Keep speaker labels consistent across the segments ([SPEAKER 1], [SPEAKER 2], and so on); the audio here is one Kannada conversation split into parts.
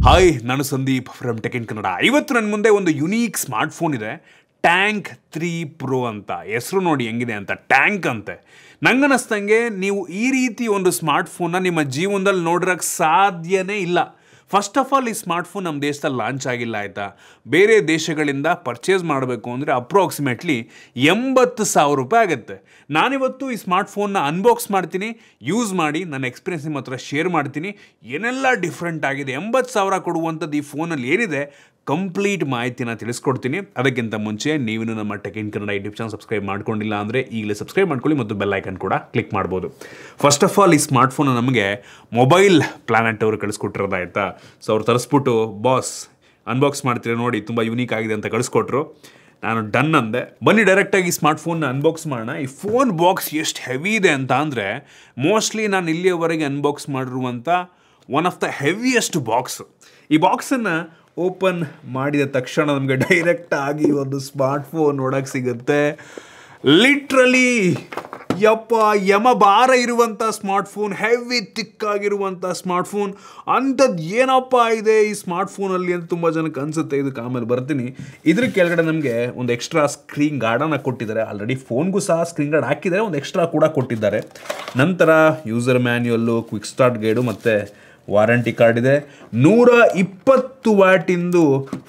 [SPEAKER 1] ಹಾಯ್, ನಾನು Sandeep from tech in Kannada. ಇವತ್ತು ನನ್ನ ಮುಂದೆ ಒಂದು ಯುನೀಕ್ ಸ್ಮಾರ್ಟ್ಫೋನ್ ಇದೆ, ಟ್ಯಾಂಕ್ 3 Pro ಅಂತ. ಹೆಸರು ನೋಡಿ ಹೆಂಗಿದೆ ಅಂತ, ಟ್ಯಾಂಕ್ ಅಂತೆ. ನಂಗನ್ನಿಸ್ದಂಗೆ ನೀವು ಈ ರೀತಿ ಒಂದು ಸ್ಮಾರ್ಟ್ಫೋನ್ನ ನಿಮ್ಮ ಜೀವನದಲ್ಲಿ ನೋಡಿರೋಕ್ಕೆ ಸಾಧ್ಯನೇ ಇಲ್ಲ. ಫಸ್ಟ್ ಆಫ್ ಆಲ್, ಈ ಸ್ಮಾರ್ಟ್ಫೋನ್ ನಮ್ಮ ದೇಶದಲ್ಲಿ ಲಾಂಚ್ ಆಗಿಲ್ಲ, ಆಯಿತಾ. ಬೇರೆ ದೇಶಗಳಿಂದ ಪರ್ಚೇಸ್ ಮಾಡಬೇಕು ಅಂದರೆ ಅಪ್ರಾಕ್ಸಿಮೇಟ್ಲಿ 80,000 ರೂಪಾಯಿ ಆಗುತ್ತೆ. ನಾನಿವತ್ತು ಈ ಸ್ಮಾರ್ಟ್ಫೋನ್ನ ಅನ್ಬಾಕ್ಸ್ ಮಾಡ್ತೀನಿ, ಯೂಸ್ ಮಾಡಿ ನನ್ನ ಎಕ್ಸ್ಪೀರಿಯನ್ಸ್ ನಿಮ್ಮ ಹತ್ರ ಶೇರ್ ಮಾಡ್ತೀನಿ. ಏನೆಲ್ಲ ಡಿಫ್ರೆಂಟ್ ಆಗಿದೆ, 80,000 ಕೊಡುವಂಥದ್ದು ಈ ಫೋನಲ್ಲಿ ಏನಿದೆ, ಕಂಪ್ಲೀಟ್ ಮಾಹಿತಿನ ತಿಳಿಸ್ಕೊಡ್ತೀನಿ. ಅದಕ್ಕಿಂತ ಮುಂಚೆ ನೀವು ನಮ್ಮ tech in Kannada YouTube channel subscribe ಮಾಡ್ಕೊಂಡಿಲ್ಲ ಅಂದರೆ ಈಗಲೇ ಸಬ್ಸ್ಕ್ರೈಬ್ ಮಾಡ್ಕೊಳ್ಳಿ ಮತ್ತು ಬೆಲ್ ಐಕನ್ ಕೂಡ ಕ್ಲಿಕ್ ಮಾಡ್ಬೋದು. ಫಸ್ಟ್ ಆಫ್ ಆಲ್, ಈ ಸ್ಮಾರ್ಟ್ಫೋನ್ ನಮಗೆ ಮೊಬೈಲ್ ಪ್ಲಾನೆಟ್ ಅವರು ಕಳಿಸ್ಕೊಟ್ಟಿರೋದಾಯ್ತಾ. ಸೊ ಅವ್ರು ತರಿಸ್ಬಿಟ್ಟು, ಬಾಸ್ ಅನ್ಬಾಕ್ಸ್ ಮಾಡ್ತೀರಿ ನೋಡಿ, ತುಂಬ ಯುನೀಕ್ ಆಗಿದೆ ಅಂತ ಕಳಿಸ್ಕೊಟ್ರು. ನಾನು ಡನ್ ಅಂದೆ. ಬನ್ನಿ ಡೈರೆಕ್ಟಾಗಿ ಸ್ಮಾರ್ಟ್ಫೋನ್ನ ಅನ್ಬಾಕ್ಸ್ ಮಾಡೋಣ. ಈ ಫೋನ್ ಬಾಕ್ಸ್ ಎಷ್ಟು ಹೆವಿ ಇದೆ ಅಂತ ಅಂದರೆ, ಮೋಸ್ಟ್ಲಿ ನಾನು ಇಲ್ಲಿಯವರೆಗೆ ಅನ್ಬಾಕ್ಸ್ ಮಾಡಿರುವಂಥ one of the heaviest box. ಈ ಬಾಕ್ಸನ್ನು ಓಪನ್ ಮಾಡಿದ ತಕ್ಷಣ ನಮಗೆ ಡೈರೆಕ್ಟಾಗಿ ಒಂದು ಸ್ಮಾರ್ಟ್ಫೋನ್ ನೋಡೋಕ್ಕೆ ಸಿಗುತ್ತೆ. ಲಿಟ್ರಲಿ ಯಮ ಭಾರ ಇರುವಂಥ ಸ್ಮಾರ್ಟ್ಫೋನ್, ಹೆವಿ ತಿಕ್ಕಾಗಿರುವಂಥ ಸ್ಮಾರ್ಟ್ಫೋನ್. ಅಂಥದ್ದು ಏನಪ್ಪ ಇದೆ ಈ ಸ್ಮಾರ್ಟ್ಫೋನಲ್ಲಿ ಅಂತ ತುಂಬ ಜನಕ್ಕೆ ಅನಿಸುತ್ತೆ. ಇದಕ್ಕೆ ಆಮೇಲೆ ಬರ್ತೀನಿ. ಇದ್ರ ಕೆಳಗಡೆ ನಮಗೆ ಒಂದು ಎಕ್ಸ್ಟ್ರಾ ಸ್ಕ್ರೀನ್ ಗಾರ್ಡನ್ನು ಕೊಟ್ಟಿದ್ದಾರೆ. ಆಲ್ರೆಡಿ ಫೋನ್ಗೂ ಸಹ ಸ್ಕ್ರೀನ್ ಗಾರ್ಡ್ ಹಾಕಿದ್ದಾರೆ, ಒಂದು ಎಕ್ಸ್ಟ್ರಾ ಕೂಡ ಕೊಟ್ಟಿದ್ದಾರೆ. ನಂತರ ಯೂಸರ್ ಮ್ಯಾನ್ಯುಯಲ್ಲು, ಕ್ವಿಕ್ ಸ್ಟಾರ್ಟ್ ಗೈಡು ಮತ್ತು ವಾರಂಟಿ ಕಾರ್ಡ್ ಇದೆ. 120 ವ್ಯಾಟಿಂದು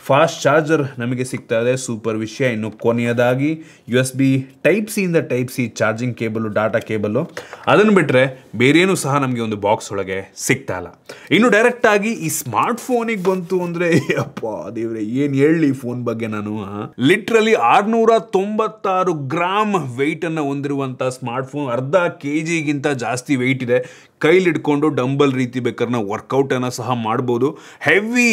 [SPEAKER 1] ಫಾಸ್ಟ್ ಚಾರ್ಜರ್ ನಮಗೆ ಸಿಗ್ತಾ ಇದೆ. ಸೂಪರ್ ವಿಷಯ. ಇನ್ನು ಕೊನೆಯದಾಗಿ USB Type C ಇಂದ Type C charging cable, data cable. ಅದನ್ನು ಬಿಟ್ಟರೆ ಬೇರೇನೂ ಸಹ ನಮಗೆ ಒಂದು ಬಾಕ್ಸ್ ಒಳಗೆ ಸಿಗ್ತಾ ಇಲ್ಲ. ಇನ್ನು ಡೈರೆಕ್ಟಾಗಿ ಈ ಸ್ಮಾರ್ಟ್ ಫೋನಿಗೆ ಬಂತು ಅಂದರೆ, ಅಪ್ಪ ದೇವ್ರೆ, ಏನು ಹೇಳಿ ಫೋನ್ ಬಗ್ಗೆ ನಾನು. ಲಿಟ್ರಲಿ 696 ಗ್ರಾಮ್ ವೆಯ್ಟನ್ನು ಹೊಂದಿರುವಂಥ ಸ್ಮಾರ್ಟ್ಫೋನ್. ಅರ್ಧ kg ಜಾಸ್ತಿ ವೆಯ್ಟ್ ಇದೆ. ಕೈಲಿಡ್ಕೊಂಡು ಡಂಬಲ್ ರೀತಿ ಬೇಕಾದ್ರೆ ನಾವು ವರ್ಕೌಟನ್ನು ಸಹ ಮಾಡ್ಬೋದು. ಹೆವಿ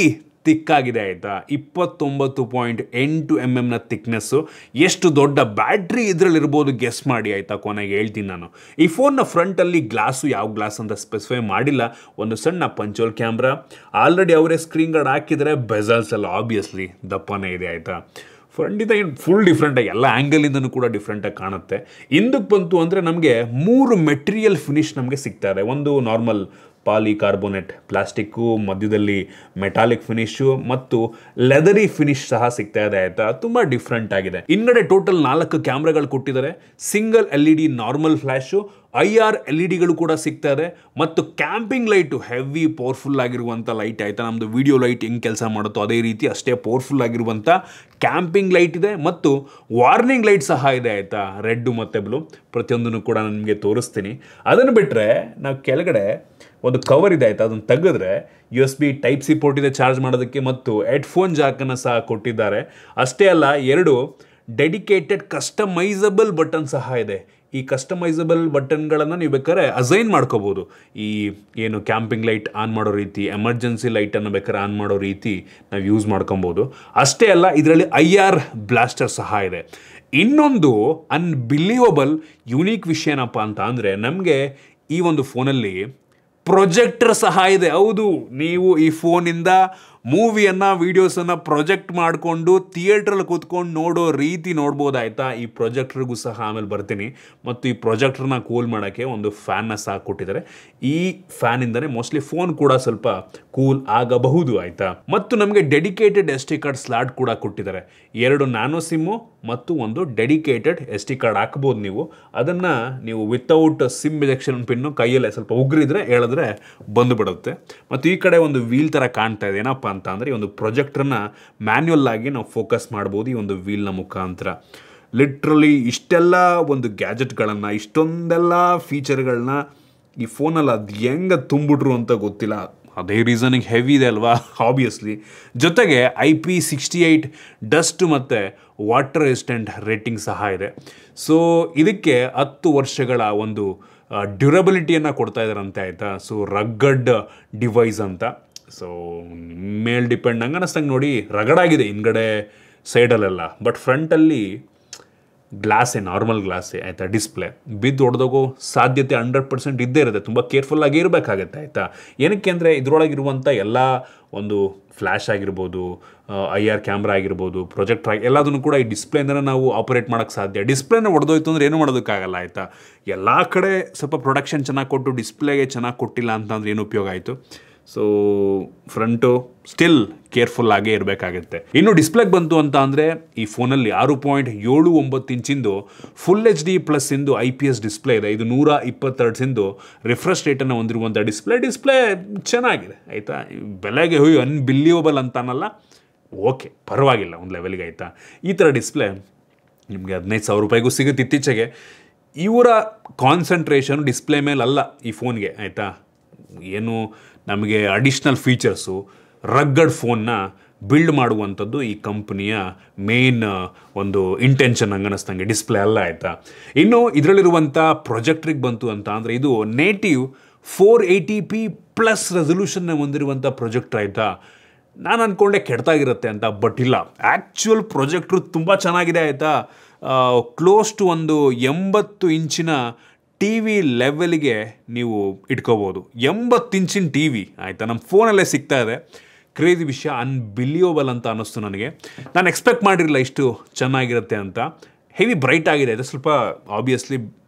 [SPEAKER 1] ತಿಕ್ಕಾಗಿದೆ, ಆಯಿತಾ. 29.8 mm ತಿಕ್ನೆಸ್ಸು. ಎಷ್ಟು ದೊಡ್ಡ ಬ್ಯಾಟ್ರಿ ಇದರಲ್ಲಿರ್ಬೋದು ಗೆಸ್ ಮಾಡಿ, ಆಯಿತಾ. ಕೊನೆಗೆ ಹೇಳ್ತೀನಿ ನಾನು. ಈ ಫೋನ್ನ ಫ್ರಂಟಲ್ಲಿ ಗ್ಲಾಸು ಯಾವ ಗ್ಲಾಸ್ ಅಂತ ಸ್ಪೆಸಿಫೈ ಮಾಡಿಲ್ಲ. ಒಂದು ಸಣ್ಣ ಪಂಚೋಲ್ ಕ್ಯಾಮ್ರಾ. ಆಲ್ರೆಡಿ ಅವರೇ ಸ್ಕ್ರೀನ್ ಗಾರ್ಡ್ ಹಾಕಿದರೆ, ಬೆಜಲ್ಸ್ ಎಲ್ಲ ಆಬ್ವಿಯಸ್ಲಿ ದಪ್ಪನೇ ಇದೆ, ಆಯಿತಾ. ಫ್ರಂಟಿಂದ ಏನು ಫುಲ್ ಡಿಫ್ರೆಂಟಾಗಿ ಎಲ್ಲ ಆ್ಯಂಗಲಿಂದನೂ ಕೂಡ ಡಿಫ್ರೆಂಟಾಗಿ ಕಾಣುತ್ತೆ. ಹಿಂದಕ್ಕೆ ಬಂತು ಅಂದರೆ ನಮಗೆ 3 ಮೆಟೀರಿಯಲ್ ಫಿನಿಶ್ ನಮಗೆ ಸಿಗ್ತಾರೆ. ಒಂದು ನಾರ್ಮಲ್ ಪಾಲಿಕಾರ್ಬೋನೇಟ್ ಪ್ಲಾಸ್ಟಿಕ್ಕು, ಮಧ್ಯದಲ್ಲಿ ಮೆಟಾಲಿಕ್ ಫಿನಿಶು ಮತ್ತು ಲೆದರಿ ಫಿನಿಶ್ ಸಹ ಸಿಗ್ತಾ ಇದೆ, ಆಯಿತಾ. ತುಂಬ ಡಿಫ್ರೆಂಟ್ ಆಗಿದೆ. ಹಿಂಗಡೆ ಟೋಟಲ್ 4 ಕ್ಯಾಮ್ರಾಗಳು ಕೊಟ್ಟಿದ್ದಾರೆ. Single LED normal flash, IR LEDಗಳು ಕೂಡ ಸಿಗ್ತಾ ಇದೆ. ಮತ್ತು ಕ್ಯಾಂಪಿಂಗ್ ಲೈಟು, ಹೆವಿ ಪವರ್ಫುಲ್ ಆಗಿರುವಂಥ ಲೈಟ್, ಆಯಿತಾ. ನಮ್ಮದು ವಿಡಿಯೋ ಲೈಟ್ ಹೆಂಗೆ ಕೆಲಸ ಮಾಡುತ್ತೋ ಅದೇ ರೀತಿ ಅಷ್ಟೇ ಪವರ್ಫುಲ್ ಆಗಿರುವಂಥ ಕ್ಯಾಂಪಿಂಗ್ ಲೈಟ್ ಇದೆ. ಮತ್ತು ವಾರ್ನಿಂಗ್ ಲೈಟ್ ಸಹ ಇದೆ, ಆಯಿತಾ. ರೆಡ್ಡು ಮತ್ತು ಬ್ಲೂ ಪ್ರತಿಯೊಂದನ್ನು ಕೂಡ ನಾನು ನಿಮಗೆ ತೋರಿಸ್ತೀನಿ. ಅದನ್ನು ಬಿಟ್ಟರೆ ನಾವು ಕೆಳಗಡೆ ಒಂದು ಕವರ್ ಇದೆ, ಆಯಿತಾ. ಅದನ್ನು ತೆಗೆದ್ರೆ USB Type C ಪೋರ್ಟ್ ಇದೆ ಚಾರ್ಜ್ ಮಾಡೋದಕ್ಕೆ, ಮತ್ತು ಹೆಡ್ಫೋನ್ ಜಾಕನ್ನು ಸಹ ಕೊಟ್ಟಿದ್ದಾರೆ. ಅಷ್ಟೇ ಅಲ್ಲ, 2 ಡೆಡಿಕೇಟೆಡ್ ಕಸ್ಟಮೈಸಬಲ್ ಬಟನ್ ಸಹ ಇದೆ. ಈ ಕಸ್ಟಮೈಸಬಲ್ ಬಟನ್ಗಳನ್ನು ನೀವು ಬೇಕಾದ್ರೆ ಅಸೈನ್ ಮಾಡ್ಕೋಬೋದು. ಈ ಏನು ಕ್ಯಾಂಪಿಂಗ್ ಲೈಟ್ ಆನ್ ಮಾಡೋ ರೀತಿ, ಎಮರ್ಜೆನ್ಸಿ ಲೈಟನ್ನು ಬೇಕಾದ್ರೆ ಆನ್ ಮಾಡೋ ರೀತಿ ನಾವು ಯೂಸ್ ಮಾಡ್ಕೊಬೋದು. ಅಷ್ಟೇ ಅಲ್ಲ, ಇದರಲ್ಲಿ IR ಬ್ಲಾಸ್ಟರ್ ಸಹ ಇದೆ. ಇನ್ನೊಂದು ಅನ್ಬಿಲೀವಬಲ್ ಯುನೀಕ್ ವಿಷಯ ಏನಪ್ಪ ಅಂತ ಅಂದರೆ, ನಮಗೆ ಈ ಒಂದು ಫೋನಲ್ಲಿ ಪ್ರೊಜೆಕ್ಟರ್ ಸಹ ಇದೆ. ಹೌದು, ನೀವು ಈ ಫೋನಿಂದ ಮೂವಿಯನ್ನು, ವೀಡಿಯೋಸನ್ನು ಪ್ರೊಜೆಕ್ಟ್ ಮಾಡಿಕೊಂಡು ಥಿಯೇಟ್ರಲ್ಲಿ ಕೂತ್ಕೊಂಡು ನೋಡೋ ರೀತಿ ನೋಡ್ಬೋದಾಯ್ತಾ. ಈ ಪ್ರೊಜೆಕ್ಟರ್ಗೂ ಸಹ ಆಮೇಲೆ ಬರ್ತೀನಿ. ಮತ್ತು ಈ ಪ್ರೊಜೆಕ್ಟರ್ನ ಕೂಲ್ ಮಾಡೋಕ್ಕೆ ಒಂದು ಫ್ಯಾನ್ನ ಸಹ ಕೊಟ್ಟಿದ್ದಾರೆ. ಈ ಫ್ಯಾನಿಂದನೇ ಮೋಸ್ಟ್ಲಿ ಫೋನ್ ಕೂಡ ಸ್ವಲ್ಪ ಕೂಲ್ ಆಗಬಹುದು, ಆಯಿತಾ. ಮತ್ತು ನಮಗೆ ಡೆಡಿಕೇಟೆಡ್ SD ಕಾರ್ಡ್ ಸ್ಲಾಟ್ ಕೂಡ ಕೊಟ್ಟಿದ್ದಾರೆ. 2 ನ್ಯಾನೋ ಸಿಮ್ಮು ಮತ್ತು ಒಂದು ಡೆಡಿಕೇಟೆಡ್ SD ಕಾರ್ಡ್ ಹಾಕ್ಬೋದು ನೀವು. ಅದನ್ನು ನೀವು ವಿತೌಟ್ ಸಿಮ್ ಇಂಜೆಕ್ಷನ್ ಪಿನ್ನು ಕೈಯಲ್ಲೇ ಸ್ವಲ್ಪ ಉಗ್ರಿದ್ರೆ ಹೇಳಿದ್ರೆ ಬಂದುಬಿಡುತ್ತೆ. ಮತ್ತು ಈ ಕಡೆ ಒಂದು ವೀಲ್ ಥರ ಕಾಣ್ತಾ ಇದೆ. ಏನಪ್ಪ ಅಂತ ಅಂದರೆ, ಈ ಒಂದು ಪ್ರೊಜೆಕ್ಟರ್ನ ಮ್ಯಾನ್ಯುಯಲ್ ಆಗಿ ನಾವು ಫೋಕಸ್ ಮಾಡ್ಬೋದು ಈ ಒಂದು ವೀಲ್ನ ಮುಖಾಂತರ. ಲಿಟ್ರಲಿ ಇಷ್ಟೆಲ್ಲ ಒಂದು ಗ್ಯಾಜೆಟ್ಗಳನ್ನು, ಇಷ್ಟೊಂದೆಲ್ಲ ಫೀಚರ್ಗಳನ್ನ ಈ ಫೋನಲ್ಲಿ ಅದು ಹೆಂಗೆ ತುಂಬಿಟ್ರು ಅಂತ ಗೊತ್ತಿಲ್ಲ. ಅದೇ ರೀಸನಿಗೆ ಹೆವಿ ಇದೆ ಅಲ್ವಾ, ಆಬ್ವಿಯಸ್ಲಿ. ಜೊತೆಗೆ IP68 ಡಸ್ಟ್ ಮತ್ತು ವಾಟರ್ ರೆಸಿಸ್ಟೆಂಟ್ ರೇಟಿಂಗ್ ಸಹ ಇದೆ. ಸೊ ಇದಕ್ಕೆ 10 ವರ್ಷಗಳ ಒಂದು ಡ್ಯೂರಬಿಲಿಟಿಯನ್ನು ಕೊಡ್ತಾ ಇದ್ದಾರಂತೆ, ಆಯಿತಾ. ಸೊ ರಗ್ಗಡ್ ಡಿವೈಸ್ ಅಂತ. ಸೊ ಮೇಲ್ ಡಿಪೆಂಡ್ ಹಂಗೆ ಅನ್ನಿಸ್ತಂಗೆ ನೋಡಿ, ರಗಡಾಗಿದೆ ಹಿಂದ್ಗಡೆ ಸೈಡಲ್ಲೆಲ್ಲ. ಬಟ್ ಫ್ರಂಟಲ್ಲಿ ಗ್ಲಾಸೇ, ನಾರ್ಮಲ್ ಗ್ಲಾಸೇ, ಆಯಿತಾ. ಡಿಸ್ಪ್ಲೇ ಬಿದ್ದು ಹೊಡೆದೋಗೋ ಸಾಧ್ಯತೆ 100% ಇದ್ದೇ ಇರುತ್ತೆ. ತುಂಬ ಕೇರ್ಫುಲ್ಲಾಗಿ ಇರಬೇಕಾಗತ್ತೆ, ಆಯಿತಾ. ಏನಕ್ಕೆ ಅಂದರೆ ಇದರೊಳಗಿರುವಂಥ ಎಲ್ಲ ಒಂದು ಫ್ಲ್ಯಾಶ್ ಆಗಿರ್ಬೋದು, IR ಕ್ಯಾಮ್ರಾ ಆಗಿರ್ಬೋದು, ಪ್ರೊಜೆಕ್ಟರ್ ಎಲ್ಲದನ್ನು ಕೂಡ ಈ ಡಿಸ್ಪ್ಲೇಯಿಂದನೇ ನಾವು ಆಪರೇಟ್ ಮಾಡೋಕ್ಕೆ ಸಾಧ್ಯ. ಡಿಸ್ಪ್ಲೇನ ಹೊಡೆದೋಯ್ತು ಅಂದರೆ ಏನೂ ಮಾಡೋದಕ್ಕಾಗಲ್ಲ, ಆಯಿತಾ. ಎಲ್ಲ ಕಡೆ ಸ್ವಲ್ಪ ಪ್ರೊಡಕ್ಷನ್ ಚೆನ್ನಾಗಿ ಕೊಟ್ಟು ಡಿಸ್ಪ್ಲೇಗೆ ಚೆನ್ನಾಗಿ ಕೊಟ್ಟಿಲ್ಲ ಅಂತಂದರೆ ಏನು ಉಪಯೋಗ ಆಯಿತು. ಸೊ ಫ್ರಂಟು ಸ್ಟಿಲ್ ಕೇರ್ಫುಲ್ ಆಗೇ ಇರಬೇಕಾಗುತ್ತೆ. ಇನ್ನು ಡಿಸ್ಪ್ಲೇಗೆ ಬಂತು ಅಂತ ಅಂದರೆ ಈ ಫೋನಲ್ಲಿ 6.79 ಇಂಚಿಂದು ಫುಲ್ HD ಪ್ಲಸ್ ಇಂದು IPS ಡಿಸ್ಪ್ಲೇ ಇದೆ. ಇದು 120 ಹರ್ಟ್ಸಿಂದು ರಿಫ್ರೆಶ್ ರೇಟನ್ನು ಹೊಂದಿರುವಂಥ ಡಿಸ್ಪ್ಲೇ ಚೆನ್ನಾಗಿದೆ ಆಯಿತಾ. ಬೆಲೆಗೆ ಅನ್ಬಿಲಿಯಬಲ್ ಅಂತಾನಲ್ಲ, ಓಕೆ ಪರವಾಗಿಲ್ಲ ಒಂದು ಲೆವೆಲ್ಗೆ ಆಯಿತಾ. ಈ ಥರ ಡಿಸ್ಪ್ಲೇ ನಿಮಗೆ 15,000 ರೂಪಾಯಿಗೂ ಸಿಗುತ್ತೆ ಇತ್ತೀಚೆಗೆ. ಇವರ ಕಾನ್ಸಂಟ್ರೇಷನ್ ಡಿಸ್ಪ್ಲೇ ಮೇಲಲ್ಲ ಈ ಫೋನ್ಗೆ ಆಯಿತಾ. ಏನು ನಮಗೆ ಅಡಿಷ್ನಲ್ ಫೀಚರ್ಸು ರಗ್ಗಡ್ ಫೋನ್ನ ಬಿಲ್ಡ್ ಮಾಡುವಂಥದ್ದು ಈ ಕಂಪ್ನಿಯ ಮೇನ್ ಒಂದು ಇಂಟೆನ್ಷನ್ ಅನ್ನಿಸ್ತಂಗೆ, ಡಿಸ್ಪ್ಲೇ ಅಲ್ಲ ಆಯಿತಾ. ಇನ್ನು ಇದರಲ್ಲಿರುವಂಥ ಪ್ರೊಜೆಕ್ಟ್ರಿಗೆ ಬಂತು ಅಂತ ಅಂದರೆ ಇದು ನೇಟಿವ್ 480p ಪ್ಲಸ್ ರೆಸೊಲ್ಯೂಷನ್ನ ಹೊಂದಿರುವಂಥ ಪ್ರೊಜೆಕ್ಟ್ರ್ ಆಯಿತಾ. ನಾನು ಅಂದ್ಕೊಂಡೆ ಕೆಡ್ತಾಗಿರುತ್ತೆ ಅಂತ, ಬಟ್ ಇಲ್ಲ, ಆ್ಯಕ್ಚುಯಲ್ ಪ್ರೊಜೆಕ್ಟ್ರು ತುಂಬ ಚೆನ್ನಾಗಿದೆ ಆಯಿತಾ. ಕ್ಲೋಸ್ ಟು ಒಂದು 80 ಇಂಚಿನ ಟಿ ವಿ ಲೆವೆಲ್ಗೆ ನೀವು ಇಟ್ಕೋಬೋದು. 80 ಇಂಚಿನ ಟಿ ವಿ ಆಯಿತಾ, ನಮ್ಮ ಫೋನಲ್ಲೇ ಸಿಗ್ತಾ ಇದೆ. ಕ್ರೇಜಿ ವಿಷಯ, ಅನ್ಬಿಲಿಯಬಲ್ ಅಂತ ಅನ್ನಿಸ್ತು ನನಗೆ. ನಾನು ಎಕ್ಸ್ಪೆಕ್ಟ್ ಮಾಡಿರಲಿಲ್ಲ ಇಷ್ಟು ಚೆನ್ನಾಗಿರುತ್ತೆ ಅಂತ. ಹೆವಿ ಬ್ರೈಟ್ ಆಗಿದೆ, ಇದು ಸ್ವಲ್ಪ ಆಬ್ವಿಯಸ್ಲಿ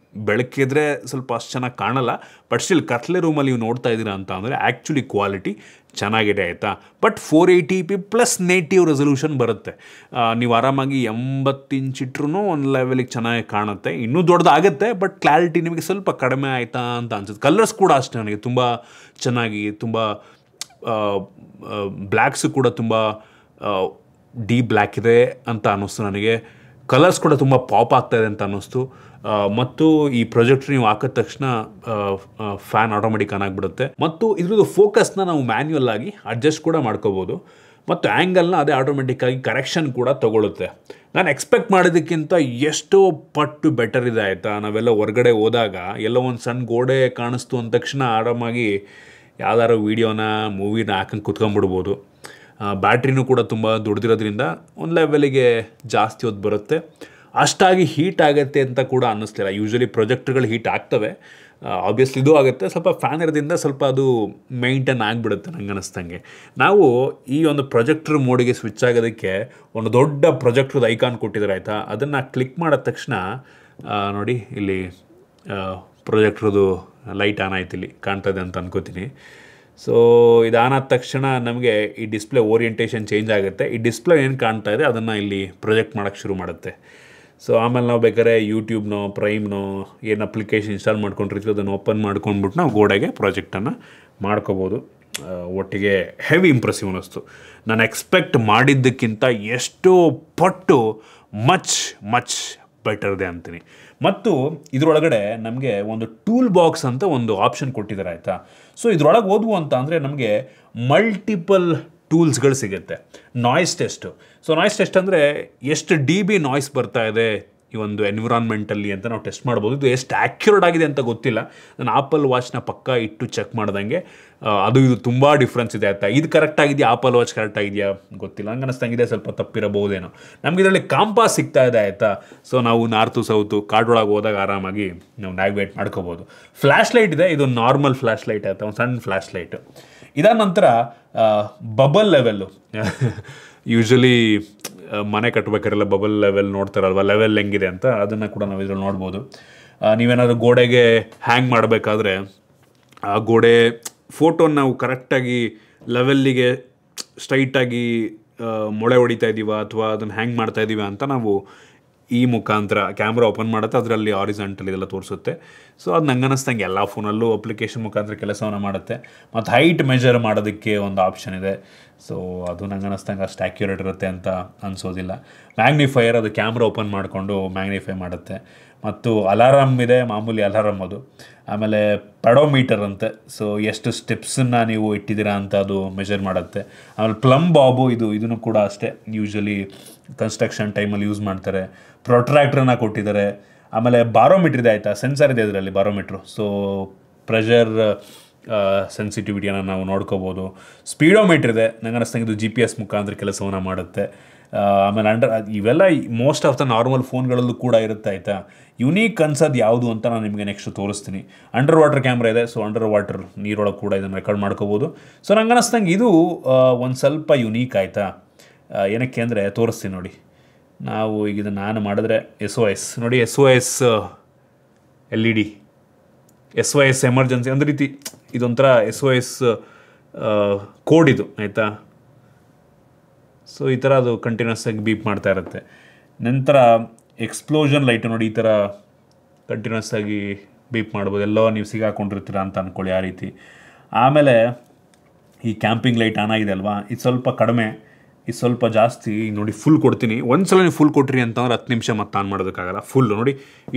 [SPEAKER 1] ಬೆಳಕಿದ್ರೆ ಸ್ವಲ್ಪ ಅಷ್ಟು ಚೆನ್ನಾಗಿ ಕಾಣಲ್ಲ, ಬಟ್ ಸ್ಟಿಲ್ ಕತ್ಲೆ ರೂಮಲ್ಲಿ ನೀವು ನೋಡ್ತಾ ಇದ್ದೀರಾ ಅಂತ ಅಂದರೆ ಆ್ಯಕ್ಚುಲಿ ಕ್ವಾಲಿಟಿ ಚೆನ್ನಾಗಿದೆ ಆಯಿತಾ. But 480p plus native resolution ಬರುತ್ತೆ. ನೀವು ಆರಾಮಾಗಿ 80 ಇಂಚ್ ಇಟ್ರೂ ಒಂದು ಲೆವೆಲಿಗೆ ಚೆನ್ನಾಗಿ ಕಾಣುತ್ತೆ. ಇನ್ನೂ ದೊಡ್ಡದಾಗುತ್ತೆ, ಬಟ್ ಕ್ಲಾರಿಟಿ ನಿಮಗೆ ಸ್ವಲ್ಪ ಕಡಿಮೆ ಆಯಿತಾ ಅಂತ ಅನ್ಸುತ್ತೆ. ಕಲರ್ಸ್ ಕೂಡ ಅಷ್ಟೇ ನನಗೆ ತುಂಬ ಚೆನ್ನಾಗಿ, ತುಂಬ ಬ್ಲ್ಯಾಕ್ಸು ಕೂಡ ತುಂಬ ಡೀಪ್ ಬ್ಲ್ಯಾಕ್ ಇದೆ ಅಂತ ಅನ್ನಿಸ್ತು ನನಗೆ. ಕಲರ್ಸ್ ಕೂಡ ತುಂಬ ಪಾಪ್ ಆಗ್ತಾಯಿದೆ ಅಂತ ಅನ್ನಿಸ್ತು. ಮತ್ತು ಈ ಪ್ರೊಜೆಕ್ಟ್ರ್ ನೀವು ಹಾಕಿದ ತಕ್ಷಣ ಫ್ಯಾನ್ ಆಟೋಮೆಟಿಕ್ ಆನ್ ಆಗಿಬಿಡುತ್ತೆ. ಮತ್ತು ಇದ್ರದ್ದು ಫೋಕಸ್ನ ನಾವು ಮ್ಯಾನ್ಯುವಲ್ ಆಗಿ ಅಡ್ಜಸ್ಟ್ ಕೂಡ ಮಾಡ್ಕೋಬೋದು. ಮತ್ತು ಆ್ಯಂಗಲ್ನ ಅದೇ ಆಟೋಮೆಟಿಕ್ಕಾಗಿ ಕರೆಕ್ಷನ್ ಕೂಡ ತೊಗೊಳುತ್ತೆ. ನಾನು ಎಕ್ಸ್ಪೆಕ್ಟ್ ಮಾಡೋದಕ್ಕಿಂತ ಎಷ್ಟೋ ಪಟ್ಟು ಬೆಟರ್ ಇದೆ ಆಯಿತಾ. ನಾವೆಲ್ಲ ಹೊರಗಡೆ ಹೋದಾಗ ಎಲ್ಲೋ ಒಂದು ಸಣ್ಣ ಗೋಡೆ ಕಾಣಿಸ್ತು ಅಂದ ತಕ್ಷಣ ಆರಾಮಾಗಿ ಯಾವ್ದಾದ್ರು ವೀಡಿಯೋನ ಮೂವಿನ ಹಾಕಂಗೆ ಕುತ್ಕೊಂಡ್ಬಿಡ್ಬೋದು. ಬ್ಯಾಟ್ರಿನೂ ಕೂಡ ತುಂಬ ದೊಡ್ಡದಿರೋದ್ರಿಂದ ಒಂದು ಲೆವೆಲಿಗೆ ಜಾಸ್ತಿ ಹೊತ್ತು ಬರುತ್ತೆ. ಅಷ್ಟಾಗಿ ಹೀಟ್ ಆಗುತ್ತೆ ಅಂತ ಕೂಡ ಅನ್ನಿಸ್ತಿಲ್ಲ. ಯೂಶ್ವಲಿ ಪ್ರೊಜೆಕ್ಟ್ಗಳು ಹೀಟ್ ಆಗ್ತವೆ, ಆಬ್ವಿಯಸ್ಲಿ ಇದು ಆಗುತ್ತೆ. ಸ್ವಲ್ಪ ಫ್ಯಾನ್ ಇರೋದ್ರಿಂದ ಸ್ವಲ್ಪ ಅದು ಮೈಂಟೈನ್ ಆಗಿಬಿಡುತ್ತೆ ನಂಗೆ ಅನ್ನಿಸ್ತಂಗೆ. ನಾವು ಈ ಒಂದು ಪ್ರೊಜೆಕ್ಟ್ರ್ ಮೋಡಿಗೆ ಸ್ವಿಚ್ ಆಗೋದಕ್ಕೆ ಒಂದು ದೊಡ್ಡ ಪ್ರೊಜೆಕ್ಟ್ರದ್ದು ಐಕಾನ್ ಕೊಟ್ಟಿದ್ದಾರೆ ಆಯಿತಾ. ಅದನ್ನು ಕ್ಲಿಕ್ ಮಾಡಿದ ತಕ್ಷಣ ನೋಡಿ ಇಲ್ಲಿ ಪ್ರೊಜೆಕ್ಟ್ರದ್ದು ಲೈಟ್ ಆನ್ ಆಯ್ತು, ಇಲ್ಲಿ ಕಾಣ್ತದೆ ಅಂತ ಅನ್ಕೋತೀನಿ. ಸೊ ಇದು ಆನ್ ಆದ ತಕ್ಷಣ ನಮಗೆ ಈ ಡಿಸ್ಪ್ಲೇ ಓರಿಯೆಂಟೇಷನ್ ಚೇಂಜ್ ಆಗುತ್ತೆ. ಈ ಡಿಸ್ಪ್ಲೇ ಏನು ಕಾಣ್ತಾ ಇದೆ ಅದನ್ನು ಇಲ್ಲಿ ಪ್ರೊಜೆಕ್ಟ್ ಮಾಡೋಕ್ಕೆ ಶುರು ಮಾಡುತ್ತೆ. ಸೊ ಆಮೇಲೆ ನಾವು ಬೇಕಾದ್ರೆ ಯೂಟ್ಯೂಬ್ನೋ ಪ್ರೈಮ್ನೋ ಏನು ಅಪ್ಲಿಕೇಶನ್ ಇನ್ಸ್ಟಾಲ್ ಮಾಡ್ಕೊಂಡಿರ್ತೀವಿ ಅದನ್ನು ಓಪನ್ ಮಾಡ್ಕೊಂಡ್ಬಿಟ್ಟು ನಾವು ಗೋಡೆಗೆ ಪ್ರಾಜೆಕ್ಟನ್ನು ಮಾಡ್ಕೋಬೋದು. ಒಟ್ಟಿಗೆ ಹೆವಿ ಇಂಪ್ರೆಸಿವ್ ಅನ್ನಿಸ್ತು. ನಾನು ಎಕ್ಸ್ಪೆಕ್ಟ್ ಮಾಡಿದ್ದಕ್ಕಿಂತ ಎಷ್ಟೋ ಪಟ್ಟು ಮಚ್ ಬೆಟರ್ ಇದೆ ಅಂತೀನಿ. ಮತ್ತು ಇದರೊಳಗಡೆ ನಮಗೆ ಒಂದು ಟೂಲ್ ಬಾಕ್ಸ್ ಅಂತ ಒಂದು ಆಪ್ಷನ್ ಕೊಟ್ಟಿದ್ದಾರೆ ಆಯಿತಾ. ಸೊ ಇದರೊಳಗೆ ಓದುವು ಅಂತ ಅಂದರೆ ನಮಗೆ ಮಲ್ಟಿಪಲ್ ಟೂಲ್ಸ್ಗಳು ಸಿಗುತ್ತೆ. Noise test. So noise test ಅಂದರೆ ಎಷ್ಟು DB ನಾಯ್ಸ್ ಬರ್ತಾ ಇದೆ ಈ ಒಂದು ಎನ್ವಿರಾನ್ಮೆಂಟಲ್ಲಿ ಅಂತ ನಾವು ಟೆಸ್ಟ್ ಮಾಡ್ಬೋದು. ಇದು ಎಷ್ಟು ಆ್ಯಕ್ಯುರೇಟ್ ಆಗಿದೆ ಅಂತ ಗೊತ್ತಿಲ್ಲ. ನಾನು ಆಪಲ್ ವಾಚ್ನ ಪಕ್ಕ ಇಟ್ಟು ಚೆಕ್ ಮಾಡ್ದಂಗೆ ಅದು ಇದು ತುಂಬ ಡಿಫ್ರೆನ್ಸ್ ಇದೆ ಆಯಿತಾ. ಇದು ಕರೆಕ್ಟ್ ಆಗಿದೆಯಾ, ಆಪಲ್ ವಾಚ್ ಕರೆಕ್ಟ್ ಆಗಿದೆಯಾ ಗೊತ್ತಿಲ್ಲ, ಹಂಗೆ ಅನ್ನಿಸ್ತಂಗಿದೆ ಸ್ವಲ್ಪ ತಪ್ಪಿರಬಹುದೇನೋ. ನಮ್ಗೆ ಇದರಲ್ಲಿ ಕಾಂಪಾಸ್ ಸಿಗ್ತಾ ಇದೆ ಆಯಿತಾ. ಸೊ ನಾವು ನಾರ್ತು ಸೌತು ಕಾಡೊಳಗೆ ಹೋದಾಗ ಆರಾಮಾಗಿ ನಾವು ನ್ಯಾವಿಗೇಟ್ ಮಾಡ್ಕೋಬೋದು. ಫ್ಲ್ಯಾಶ್ ಲೈಟ್ ಇದೆ, ಇದು ನಾರ್ಮಲ್ ಫ್ಲ್ಯಾಶ್ ಲೈಟ್ ಆಯಿತಾ, ಒಂದು ಸಣ್ಣ ಫ್ಲ್ಯಾಶ್ ಲೈಟು. ಇದಾದ ನಂತರ ಬಬಲ್ ಲೆವೆಲ್ಲು. ಯೂಶ್ವಲಿ ಮನೆ ಕಟ್ಟಬೇಕಾರೆಲ್ಲ ಬಬಲ್ ಲೆವೆಲ್ ನೋಡ್ತಾರಲ್ವ, ಲೆವೆಲ್ ಹೆಂಗಿದೆ ಅಂತ, ಅದನ್ನು ಕೂಡ ನಾವು ಇದ್ರಲ್ಲಿ ನೋಡ್ಬೋದು. ನೀವೇನಾದರೂ ಗೋಡೆಗೆ ಹ್ಯಾಂಗ್ ಮಾಡಬೇಕಾದ್ರೆ ಆ ಗೋಡೆ ಫೋಟೋನ ನಾವು ಕರೆಕ್ಟಾಗಿ ಲೆವೆಲ್ಲಿಗೆ ಸ್ಟ್ರೈಟಾಗಿ ಮೊಳೆ ಹೊಡಿತಾ ಇದ್ದೀವ ಅಥವಾ ಅದನ್ನು ಹ್ಯಾಂಗ್ ಮಾಡ್ತಾ ಇದ್ದೀವ ಅಂತ ನಾವು ಈ ಮುಖಾಂತರ ಕ್ಯಾಮ್ರಾ ಓಪನ್ ಮಾಡುತ್ತೆ, ಅದರಲ್ಲಿ ಆರಿಜೆಂಟಲ್ ಇದೆಲ್ಲ ತೋರಿಸುತ್ತೆ. ಸೊ ಅದು ನಂಗೆ ಅನ್ನಿಸ್ತಂಗೆ ಎಲ್ಲ ಫೋನಲ್ಲೂ ಅಪ್ಲಿಕೇಶನ್ ಮುಖಾಂತರ ಕೆಲಸವನ್ನು ಮಾಡುತ್ತೆ. ಮತ್ತು ಹೈಟ್ ಮೆಜರ್ ಮಾಡೋದಕ್ಕೆ ಒಂದು ಆಪ್ಷನ್ ಇದೆ. ಸೊ ಅದು ನಂಗೆ ಅನ್ನಿಸ್ತಂಗೆ ಅಷ್ಟು ಆ್ಯಕ್ಯುರೇಟ್ ಇರುತ್ತೆ ಅಂತ ಅನಿಸೋದಿಲ್ಲ. ಮ್ಯಾಗ್ನಿಫೈಯರ್, ಅದು ಕ್ಯಾಮ್ರಾ ಓಪನ್ ಮಾಡಿಕೊಂಡು ಮ್ಯಾಗ್ನಿಫೈ ಮಾಡುತ್ತೆ. ಮತ್ತು ಅಲಾರಾಮ್ ಇದೆ, ಮಾಮೂಲಿ ಅಲಾರಾಮ್ ಅದು. ಆಮೇಲೆ ಪೆಡೋಮೀಟರ್ ಅಂತೆ, ಸೊ ಎಷ್ಟು ಸ್ಟೆಪ್ಸನ್ನು ನೀವು ಇಟ್ಟಿದ್ದೀರಾ ಅಂತ ಅದು ಮೆಜರ್ ಮಾಡುತ್ತೆ. ಆಮೇಲೆ ಪ್ಲಮ್ ಬಾಬು, ಇದನ್ನು ಕೂಡ ಅಷ್ಟೇ ಯೂಶ್ವಲಿ ಕನ್ಸ್ಟ್ರಕ್ಷನ್ ಟೈಮಲ್ಲಿ ಯೂಸ್ ಮಾಡ್ತಾರೆ. ಪ್ರೊಟ್ರಾಕ್ಟ್ರನ್ನ ಕೊಟ್ಟಿದ್ದಾರೆ. ಆಮೇಲೆ ಬಾರೋಮೀಟ್ರ್ ಇದೆ ಆಯಿತಾ, ಸೆನ್ಸರ್ ಇದೆ ಇದರಲ್ಲಿ ಬಾರೋಮೀಟ್ರು. ಸೊ ಪ್ರೆಷರ್ ಸೆನ್ಸಿಟಿವಿಟಿಯನ್ನು ನಾವು ನೋಡ್ಕೋಬೋದು. ಸ್ಪೀಡೋಮೀಟ್ರ್ ಇದೆ, ನಂಗೆ ಅನ್ನಿಸ್ತಂಗೆ ಇದು GPS ಮುಖಾಂತರ ಕೆಲಸವನ್ನು ಮಾಡುತ್ತೆ. ಆಮೇಲೆ ಇವೆಲ್ಲ ಮೋಸ್ಟ್ ಆಫ್ ದ ನಾರ್ಮಲ್ ಫೋನ್ಗಳಲ್ಲೂ ಕೂಡ ಇರುತ್ತೆ ಆಯಿತಾ. ಯುನೀಕ್ ಅನ್ಸೋದು ಯಾವುದು ಅಂತ ನಾನು ನಿಮಗೆ ನೆಕ್ಸ್ಟ್ ತೋರಿಸ್ತೀನಿ. ಅಂಡರ್ ವಾಟರ್ ಕ್ಯಾಮ್ರಾ ಇದೆ, ಸೊ ಅಂಡರ್ ವಾಟರ್ ನೀರೊಳಗೆ ಕೂಡ ಇದನ್ನು ರೆಕಾರ್ಡ್ ಮಾಡ್ಕೋಬೋದು. ಸೊ ನಂಗೆ ಅನ್ನಿಸ್ತಂಗೆ ಇದು ಒಂದು ಸ್ವಲ್ಪ ಯುನೀಕ್ ಆಯಿತಾ. ಏನಕ್ಕೆ ಅಂದರೆ ತೋರಿಸ್ತೀನಿ ನೋಡಿ. ನಾವು ಈಗ ಇದನ್ನು ನಾನು ಮಾಡಿದ್ರೆ SOS ನೋಡಿ, SOS LED, SOS ಎಮರ್ಜೆನ್ಸಿ ಒಂದು ರೀತಿ ಇದೊಂಥರ SOS ಕೋಡ್ ಇದು ಆಯಿತಾ. ಸೊ ಈ ಥರ ಅದು ಕಂಟಿನ್ಯೂಸ್ ಆಗಿ ಬೀಪ್ ಮಾಡ್ತಾ ಇರುತ್ತೆ. ನಂತರ ಎಕ್ಸ್ಪ್ಲೋಷನ್ ಲೈಟು ನೋಡಿ, ಈ ಥರ ಕಂಟಿನ್ಯೂಸ್ ಆಗಿ ಬೀಪ್ ಮಾಡ್ಬೋದು. ಎಲ್ಲೋ ನೀವು ಸಿಗಾಕೊಂಡಿರ್ತೀರ ಅಂತ ಅಂದ್ಕೊಳ್ಳಿ ಆ ರೀತಿ. ಆಮೇಲೆ ಈ ಕ್ಯಾಂಪಿಂಗ್ ಲೈಟ್ ಆನ್ ಆಗಿದೆ ಅಲ್ವಾ, ಇದು ಸ್ವಲ್ಪ ಕಡಿಮೆ, ಇದು ಸ್ವಲ್ಪ ಜಾಸ್ತಿ. ನೋಡಿ ಫುಲ್ ಕೊಡ್ತೀನಿ. ಒಂದ್ಸಲ ನೀವು ಫುಲ್ ಕೊಟ್ರಿ ಅಂತಂದ್ರೆ 10 ನಿಮಿಷ ಮತ್ತೆ ಆನ್ ಮಾಡೋದಕ್ಕಾಗಲ್ಲ. ಫುಲ್ಲು ನೋಡಿ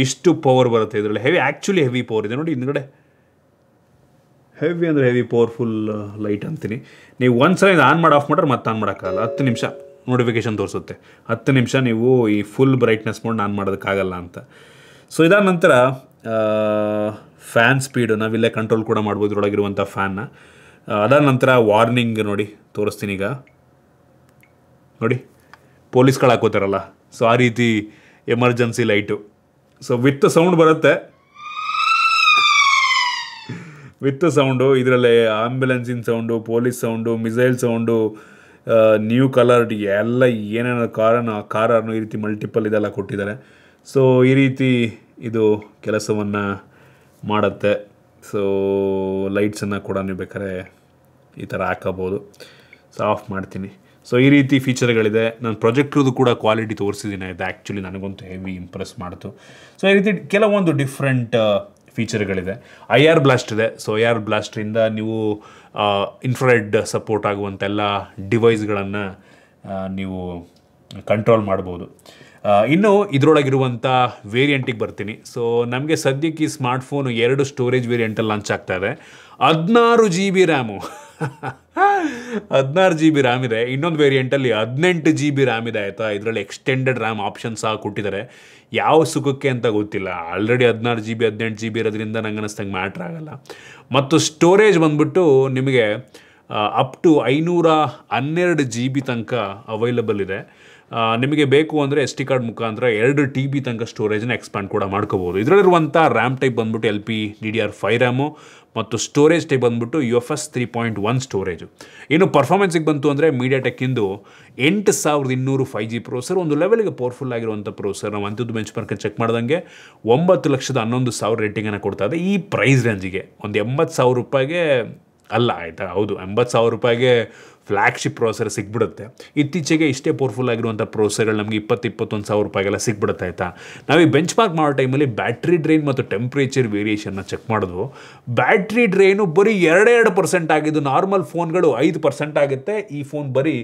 [SPEAKER 1] ಇಷ್ಟು ಪವರ್ ಬರುತ್ತೆ ಇದರಲ್ಲಿ. ಆ್ಯಕ್ಚುಲಿ ಹೆವಿ ಪವರ್ ಇದೆ ನೋಡಿ ಹಿಂದ್ಗಡೆ. ಹೆವಿ ಅಂದರೆ ಹೆವಿ ಪವರ್ಫುಲ್ ಲೈಟ್ ಅಂತೀನಿ. ನೀವು ಒಂದ್ಸಲ ಇದು ಆನ್ ಮಾಡಿ ಆಫ್ ಮಾಡ್ರೆ ಮತ್ತೆ ಆನ್ ಮಾಡೋಕ್ಕಾಗಲ್ಲ. 10 ನಿಮಿಷ ನೋಟಿಫಿಕೇಷನ್ ತೋರಿಸುತ್ತೆ. 10 ನಿಮಿಷ ನೀವು ಈ ಫುಲ್ ಬ್ರೈಟ್ನೆಸ್ ಮೋಡ್ ಆನ್ ಮಾಡೋದಕ್ಕಾಗಲ್ಲ ಅಂತ. ಸೊ ಇದಾದ ನಂತರ ಫ್ಯಾನ್ ಸ್ಪೀಡು ನಾವಿಲ್ಲೇ ಕಂಟ್ರೋಲ್ ಕೂಡ ಮಾಡ್ಬೋದು ಇದರೊಳಗಿರುವಂಥ ಫ್ಯಾನ್ನ. ಅದಾದ ನಂತರ ವಾರ್ನಿಂಗ್ ನೋಡಿ ತೋರಿಸ್ತೀನಿ ಈಗ. ನೋಡಿ ಪೊಲೀಸ್ಗಳು ಹಾಕೋತಾರಲ್ಲ, ಸೊ ಆ ರೀತಿ emergency light. So with sound ಬರುತ್ತೆ, ವಿತ್ ಸೌಂಡು. ಇದರಲ್ಲೇ ಆಂಬ್ಯುಲೆನ್ಸಿನ sound, police sound, missile sound, new coloured ಎಲ್ಲ ಏನೇನೋ ಕಾರನ್ನು ಈ ರೀತಿ ಮಲ್ಟಿಪಲ್ ಇದೆಲ್ಲ ಕೊಟ್ಟಿದ್ದಾರೆ. ಸೊ ಈ ರೀತಿ ಇದು ಕೆಲಸವನ್ನು ಮಾಡುತ್ತೆ. ಸೊ ಲೈಟ್ಸನ್ನು ಕೂಡ ನೀವು ಬೇಕಾದ್ರೆ ಈ ಥರ ಹಾಕೋಬೋದು. ಸೊ ಆಫ್ ಮಾಡ್ತೀನಿ. ಸೊ ಈ ರೀತಿ ಫೀಚರ್ಗಳಿದೆ. ನಾನು ಪ್ರೊಜೆಕ್ಟ್ರದ್ದು ಕೂಡ ಕ್ವಾಲಿಟಿ ತೋರಿಸಿದ್ದೀನಿ. ಇದು ಆ್ಯಕ್ಚುಲಿ ನನಗಂತೂ ಹೆವಿ ಇಂಪ್ರೆಸ್ ಮಾಡ್ತು. ಸೊ ಈ ರೀತಿ ಕೆಲವೊಂದು ಡಿಫ್ರೆಂಟ್ ಫೀಚರ್ಗಳಿದೆ. IR ಬ್ಲಾಸ್ಟ್ ಇದೆ. ಸೊ IR ಬ್ಲಾಸ್ಟ್ರಿಂದ ನೀವು ಇನ್ಫ್ರಾರೆಡ್ ಸಪೋರ್ಟ್ ಆಗುವಂಥ ಎಲ್ಲ ಡಿವೈಸ್ಗಳನ್ನು ನೀವು ಕಂಟ್ರೋಲ್ ಮಾಡ್ಬೋದು. ಇನ್ನು ಇದರೊಳಗಿರುವಂಥ ವೇರಿಯಂಟಿಗೆ ಬರ್ತೀನಿ. ಸೊ ನಮಗೆ ಸದ್ಯಕ್ಕೆ ಈ ಸ್ಮಾರ್ಟ್ಫೋನು 2 ಸ್ಟೋರೇಜ್ ವೇರಿಯಂಟಲ್ಲಿ ಲಾಂಚ್ ಆಗ್ತಾ ಇದೆ. 16 GB ರ್ಯಾಮು 16 GB ರ್ಯಾಮ್ ಇದೆ. ಇನ್ನೊಂದು ವೇರಿಯಂಟಲ್ಲಿ 18 GB ರ್ಯಾಮ್ ಇದೆ ಆಯಿತಾ. ಇದರಲ್ಲಿ ಎಕ್ಸ್ಟೆಂಡೆಡ್ ರ್ಯಾಮ್ ಆಪ್ಷನ್ ಸಹ ಕೊಟ್ಟಿದ್ದಾರೆ. ಯಾವ ಸುಖಕ್ಕೆ ಅಂತ ಗೊತ್ತಿಲ್ಲ. ಆಲ್ರೆಡಿ 16 GB 18 GB ಇರೋದ್ರಿಂದ ನಂಗೆ ಅನ್ನಿಸ್ತಂಗೆ ಮ್ಯಾಟ್ರ್ ಆಗೋಲ್ಲ. ಮತ್ತು ಸ್ಟೋರೇಜ್ ಬಂದ್ಬಿಟ್ಟು ನಿಮಗೆ ಅಪ್ ಟು 512 GB ತನಕ ಅವೈಲಬಲ್ ಇದೆ. ನಿಮಗೆ ಬೇಕು ಅಂದರೆ SD ಕಾರ್ಡ್ ಮುಖಾಂತರ 2 TB ತನಕ ಸ್ಟೋರೇಜನ್ನ ಎಕ್ಸ್ಪ್ಯಾಂಡ್ ಕೂಡ ಮಾಡ್ಕೋಬೋದು. ಇದರಲ್ಲಿರುವಂಥ ರ್ಯಾಮ್ ಟೈಪ್ ಬಂದ್ಬಿಟ್ಟು LPDDR5 ರ್ಯಾಮು ಮತ್ತು ಸ್ಟೋರೇಜ್ ಟೈಪ್ ಬಂದ್ಬಿಟ್ಟು UFS 3.1 ಸ್ಟೋರೇಜು. ಇನ್ನು ಪರ್ಫಾರ್ಮೆನ್ಸಿಗೆ ಬಂತು ಅಂದರೆ ಮೀಡಿಯಾಟೆಕ್ಕಿಂದು 8200 5G ಪ್ರೋಸರ್, ಒಂದು ಲೆವೆಲ್ಗೆ ಪವರ್ಫುಲ್ ಆಗಿರುವಂಥ ಪ್ರೋಸರ್. ನಾವು ಅಂಥದ್ದು ಬೆಂಚ್ ಮಾರ್ಕ್ ಚೆಕ್ ಮಾಡ್ದಂಗೆ 9,11,000 ರೇಟಿಂಗನ್ನು ಕೊಡ್ತಾ ಇದೆ ಈ ಪ್ರೈಸ್ ರೇಂಜಿಗೆ. ಒಂದು 80,000 ರೂಪಾಯಿಗೆ ಅಲ್ಲ ಆಯಿತಾ, ಹೌದು 80,000 ರೂಪಾಯಿಗೆ ಫ್ಲ್ಯಾಗ್ಶಿಪ್ ಪ್ರೋಸರ್ ಸಿಗ್ಬಿಡುತ್ತೆ. ಇತ್ತೀಚೆಗೆ ಇಷ್ಟೇ ಪವರ್ಫುಲ್ ಆಗಿರುವಂಥ ಪ್ರೋಸರ್ಗಳು ನಮಗೆ 20,000-21,000 ರೂಪಾಯಿಗೆಲ್ಲ ಸಿಗ್ಬಿಡುತ್ತೆ ಆಯಿತಾ. ನಾವು ಈ ಬೆಂಚ್ ಮಾರ್ಕ್ ಮಾಡೋ ಟೈಮಲ್ಲಿ ಬ್ಯಾಟ್ರಿ ಡ್ರೈನ್ ಮತ್ತು ಟೆಂಪ್ರೇಚರ್ ವೇರಿಯೇಷನ್ನ ಚೆಕ್ ಮಾಡಿದ್ವು. ಬ್ಯಾಟ್ರಿ ಡ್ರೈನು ಬರೀ 2% ಆಗಿದ್ದು. ನಾರ್ಮಲ್ ಫೋನ್ಗಳು 5% ಆಗುತ್ತೆ, ಈ ಫೋನ್ ಬರೀ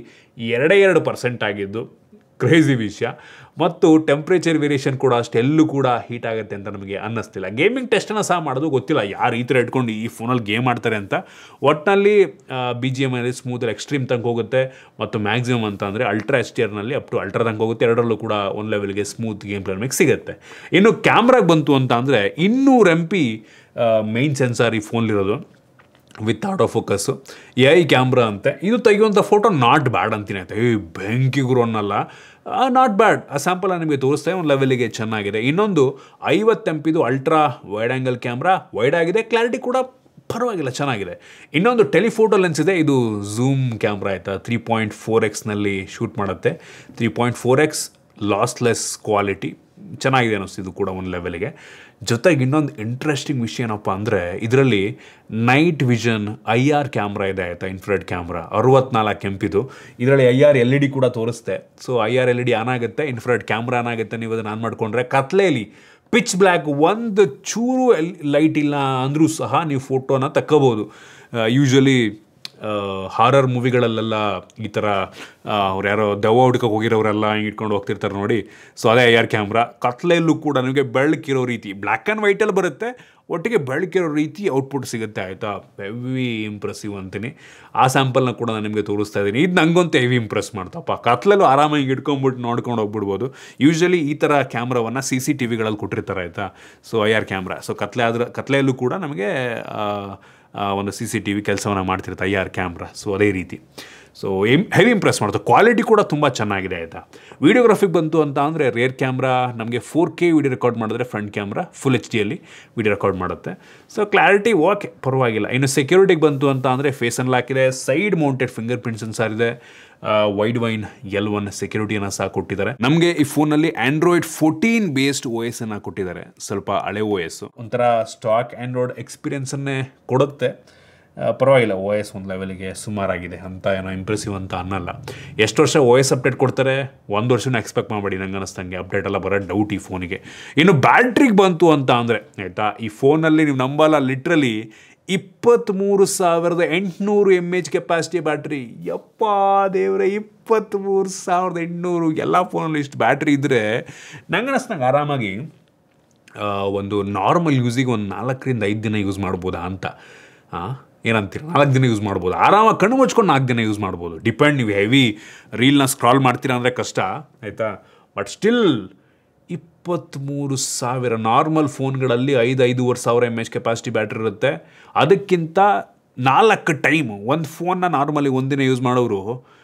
[SPEAKER 1] 2% ಆಗಿದ್ದು. ಕ್ರೇಜಿ ವಿಷಯ. ಮತ್ತು ಟೆಂಪ್ರೇಚರ್ ವೇರಿಯೇಷನ್ ಕೂಡ ಅಷ್ಟೆಲ್ಲೂ ಕೂಡ ಹೀಟ್ ಆಗುತ್ತೆ ಅಂತ ನಮಗೆ ಅನ್ನಿಸ್ತಿಲ್ಲ. ಗೇಮಿಂಗ್ ಟೆಸ್ಟನ್ನು ಸಹ ಮಾಡೋದು ಗೊತ್ತಿಲ್ಲ ಯಾರು ಈ ಥರ ಇಟ್ಕೊಂಡು ಈ ಫೋನಲ್ಲಿ ಗೇಮ್ ಆಡ್ತಾರೆ ಅಂತ. ಒಟ್ಟಿನಲ್ಲಿ BGM ಸ್ಮೂತಲ್ಲಿ ಎಕ್ಸ್ಟ್ರೀಮ್ ತನಕ ಹೋಗುತ್ತೆ, ಮತ್ತು ಮ್ಯಾಕ್ಸಿಮಮ್ ಅಂತ ಅಂದರೆ ಅಲ್ಟ್ರಾ HDRನಲ್ಲಿ ಅಪ್ ಟು ಅಲ್ಟ್ರಾ ತನಕ ಹೋಗುತ್ತೆ. ಎರಡರಲ್ಲೂ ಕೂಡ ಒಂದು ಲೆವೆಲ್ಗೆ ಸ್ಮೂತ್ ಗೇಮ್ ಪ್ಲೇ ನಮಗೆ ಸಿಗುತ್ತೆ. ಇನ್ನು ಕ್ಯಾಮ್ರಾಗೆ ಬಂತು ಅಂತ ಅಂದರೆ 200 MP ಮೈನ್ ಸೆನ್ಸಾರ್ ಈ ಫೋನ್ಲಿರೋದು with auto focus. AI camera ಅಂತೆ. ಇದು ತೆಗೆಯುವಂಥ ಫೋಟೋ ನಾಟ್ ಬ್ಯಾಡ್ ಅಂತೀನಿ ಆಯ್ತಾ. ಬೆಂಕಿಗುರು ಅನ್ನಲ್ಲ, ನಾಟ್ ಬ್ಯಾಡ್. ಆ ಸ್ಯಾಂಪಲ್ ನಿಮಗೆ ತೋರಿಸ್ತಾ ಒಂದು ಲೆವೆಲಿಗೆ ಚೆನ್ನಾಗಿದೆ. ಇನ್ನೊಂದು 50 MP ultra wide angle camera, wide ಆಗಿದೆ, ಕ್ಲಾರಿಟಿ ಕೂಡ ಪರವಾಗಿಲ್ಲ ಚೆನ್ನಾಗಿದೆ. ಇನ್ನೊಂದು ಟೆಲಿಫೋಟೋ ಲೆನ್ಸ್ ಇದೆ, ಇದು ಝೂಮ್ ಕ್ಯಾಮ್ರಾ ಆಯಿತಾ. 3.4x ಶೂಟ್ ಮಾಡುತ್ತೆ. 3.4x ಲಾಸ್ಲೆಸ್ ಕ್ವಾಲಿಟಿ ಚೆನ್ನಾಗಿದೆ ಅನ್ನಿಸ್ತಿದ್ದು ಕೂಡ ಒಂದು ಲೆವೆಲಿಗೆ. ಜೊತೆಗೆ ಇನ್ನೊಂದು ಇಂಟ್ರೆಸ್ಟಿಂಗ್ ವಿಷಯ ಏನಪ್ಪ ಅಂದರೆ ಇದರಲ್ಲಿ ನೈಟ್ ವಿಷನ್ IR ಕ್ಯಾಮ್ರಾ ಇದೆ ಆಯಿತಾ. Infrared camera 64 MP. ಇದರಲ್ಲಿ IR LED ಕೂಡ ತೋರಿಸುತ್ತೆ. ಸೊ IR LED ಆನ್ ಆಗುತ್ತೆ, ಇನ್ಫ್ರಾರೆಡ್ ಕ್ಯಾಮ್ರಾ ಆನ್ ಆಗುತ್ತೆ. ನೀವು ಅದನ್ನು ಆನ್ ಮಾಡಿಕೊಂಡ್ರೆ ಕತ್ಲೆಯಲ್ಲಿ ಪಿಚ್ ಬ್ಲ್ಯಾಕ್ ಒಂದು ಚೂರು ಲೈಟ್ ಇಲ್ಲ ಅಂದರೂ ಸಹ ನೀವು ಫೋಟೋನ ತಕ್ಕೋಬೋದು. ಯೂಶ್ವಲಿ ಹಾರರ್ ಮೂವಿಗಳಲ್ಲೆಲ್ಲ ಈ ಥರ ಅವ್ರು ಯಾರೋ ದೆವ್ವ ಹುಡ್ಕಕ್ಕೆ ಹೋಗಿರೋರೆಲ್ಲ ಹಿಂಗೆ ಇಟ್ಕೊಂಡು ಹೋಗ್ತಿರ್ತಾರೆ ನೋಡಿ. ಸೊ ಅದೇ IR ಕ್ಯಾಮ್ರಾ. ಕತ್ಲೆಯಲ್ಲೂ ಕೂಡ ನಿಮಗೆ ಬೆಳಕಿರೋ ರೀತಿ, ಬ್ಲ್ಯಾಕ್ ಆ್ಯಂಡ್ ವೈಟಲ್ಲಿ ಬರುತ್ತೆ, ಒಟ್ಟಿಗೆ ಬೆಳಕಿರೋ ರೀತಿ ಔಟ್ಪುಟ್ ಸಿಗುತ್ತೆ ಆಯಿತಾ. ಹೆವಿ ಇಂಪ್ರೆಸಿವ್ ಅಂತೀನಿ. ಆ ಸ್ಯಾಂಪಲ್ನ ಕೂಡ ನಾನು ನಿಮಗೆ ತೋರಿಸ್ತಾ ಇದ್ದೀನಿ. ಇದು ನಂಗಂತೂ ಹೆವಿ ಇಂಪ್ರೆಸ್ ಮಾಡ್ತಪ್ಪ. ಕತ್ಲೆಲ್ಲೂ ಆರಾಮಾಗಿ ಇಟ್ಕೊಂಡ್ಬಿಟ್ಟು ನೋಡ್ಕೊಂಡು ಹೋಗ್ಬಿಡ್ಬೋದು. ಯೂಶ್ವಲಿ ಈ ಥರ ಕ್ಯಾಮ್ರಾವನ್ನು CCTVಗಳಲ್ಲಿ ಕೊಟ್ಟಿರ್ತಾರೆ ಆಯಿತಾ. So IR camera. ಸೊ ಕತ್ಲೆಯಲ್ಲೂ ಕೂಡ ನಮಗೆ ಒಂದು CCTV ಕೆಲಸವನ್ನು ಮಾಡ್ತಿರುತ್ತೆ IR ಕ್ಯಾಮ್ರಾ. ಸೊ ಅದೇ ರೀತಿ. ಸೊ ಹೆವಿ ಇಂಪ್ರೆಸ್ ಮಾಡ್ತು. ಕ್ವಾಲಿಟಿ ಕೂಡ ತುಂಬ ಚೆನ್ನಾಗಿದೆ ಆಯಿತಾ. ವೀಡಿಯೋಗ್ರಫಿಗೆ ಬಂತು ಅಂತ ಅಂದರೆ ರೇರ್ ಕ್ಯಾಮ್ರಾ ನಮಗೆ 4K ವೀಡಿಯೋ ರೆಕಾರ್ಡ್ ಮಾಡಿದ್ರೆ, ಫ್ರಂಟ್ ಕ್ಯಾಮ್ರಾ ಫುಲ್ HDಯಲ್ಲಿ ವೀಡಿಯೋ ರೆಕಾರ್ಡ್ ಮಾಡುತ್ತೆ. ಸೊ ಕ್ಲಾರಿಟಿ ಓಕೆ ಪರವಾಗಿಲ್ಲ. ಇನ್ನು ಸೆಕ್ಯೂರಿಟಿಗೆ ಬಂತು ಅಂತ ಅಂದರೆ ಫೇಸ್ ಅನ್ಲಾಕ್ ಇದೆ, side mounted fingerprint sensor ಇದೆ, ವೈಡ್ ವೈನ್ L1 ಸೆಕ್ಯೂರಿಟಿಯನ್ನು ಸಹ ಕೊಟ್ಟಿದ್ದಾರೆ. ನಮಗೆ ಈ ಫೋನಲ್ಲಿ Android 14 ಬೇಸ್ಡ್ OS ಅನ್ನು ಕೊಟ್ಟಿದ್ದಾರೆ. ಸ್ವಲ್ಪ ಹಳೆ OS, ಒಂಥರ ಸ್ಟಾಕ್ ಆ್ಯಂಡ್ರಾಯ್ಡ್ ಎಕ್ಸ್ಪೀರಿಯನ್ಸನ್ನೇ ಕೊಡುತ್ತೆ. ಪರವಾಗಿಲ್ಲ, ಓ ಎಸ್ ಒಂದು ಲೆವೆಲ್ಗೆ ಸುಮಾರಾಗಿದೆ ಅಂತ, ಏನೋ ಇಂಪ್ರೆಸಿವ್ ಅಂತ ಅನ್ನಲ್ಲ. ಎಷ್ಟು ವರ್ಷ ಓ ಎಸ್ ಅಪ್ಡೇಟ್ ಕೊಡ್ತಾರೆ? 1 ವರ್ಷನೂ ಎಕ್ಸ್ಪೆಕ್ಟ್ ಮಾಡಬೇಡಿ. ನಂಗೆ ಅನ್ನಿಸ್ತಂಗೆ ಅಪ್ಡೇಟ್ ಎಲ್ಲ ಬರೋ ಡೌಟ್ ಈ ಫೋನಿಗೆ. ಇನ್ನು ಬ್ಯಾಟ್ರಿಗೆ ಬಂತು ಅಂತ ಅಂದರೆ ಆಯಿತಾ, ಈ ಫೋನಲ್ಲಿ ನೀವು ನಂಬಲ್ಲ, ಲಿಟ್ರಲಿ 23,800 mAh ಕೆಪಾಸಿಟಿ ಬ್ಯಾಟ್ರಿ. ಯಪ್ಪ ದೇವ್ರೆ, 23,800 ಎಲ್ಲ ಫೋನಲ್ಲಿ ಇಷ್ಟು ಬ್ಯಾಟ್ರಿ ಇದ್ದರೆ ನಂಗೆ ಅನ್ನಿಸ್ತಂಗೆ ಆರಾಮಾಗಿ ಒಂದು ನಾರ್ಮಲ್ ಯೂಸಿಗೆ ಒಂದು 4ರಿಂದ 5 ದಿನ ಯೂಸ್ ಮಾಡ್ಬೋದಾ ಅಂತ. ಏನಂತೀರ? 4 ದಿನ ಯೂಸ್ ಮಾಡ್ಬೋದು ಆರಾಮಾಗಿ, ಕಣ್ಣು ಮುಚ್ಕೊಂಡು 4 ದಿನ ಯೂಸ್ ಮಾಡ್ಬೋದು. ಡಿಪೆಂಡ್, ನೀವು ಹೆವಿ ರೀಲ್ನ ಸ್ಕ್ರಾಲ್ ಮಾಡ್ತೀರಾ ಅಂದರೆ ಕಷ್ಟ ಆಯಿತಾ. ಬಟ್ ಸ್ಟಿಲ್ 23,000 ನಾರ್ಮಲ್ ಫೋನ್ಗಳಲ್ಲಿ 5,500 mAh ಕೆಪಾಸಿಟಿ ಬ್ಯಾಟ್ರಿ ಇರುತ್ತೆ. ಅದಕ್ಕಿಂತ 4 ಟೈಮ್ ಒಂದು ಫೋನ್ನ ನಾರ್ಮಲಿ ಒಂದಿನ ಯೂಸ್ ಮಾಡೋರು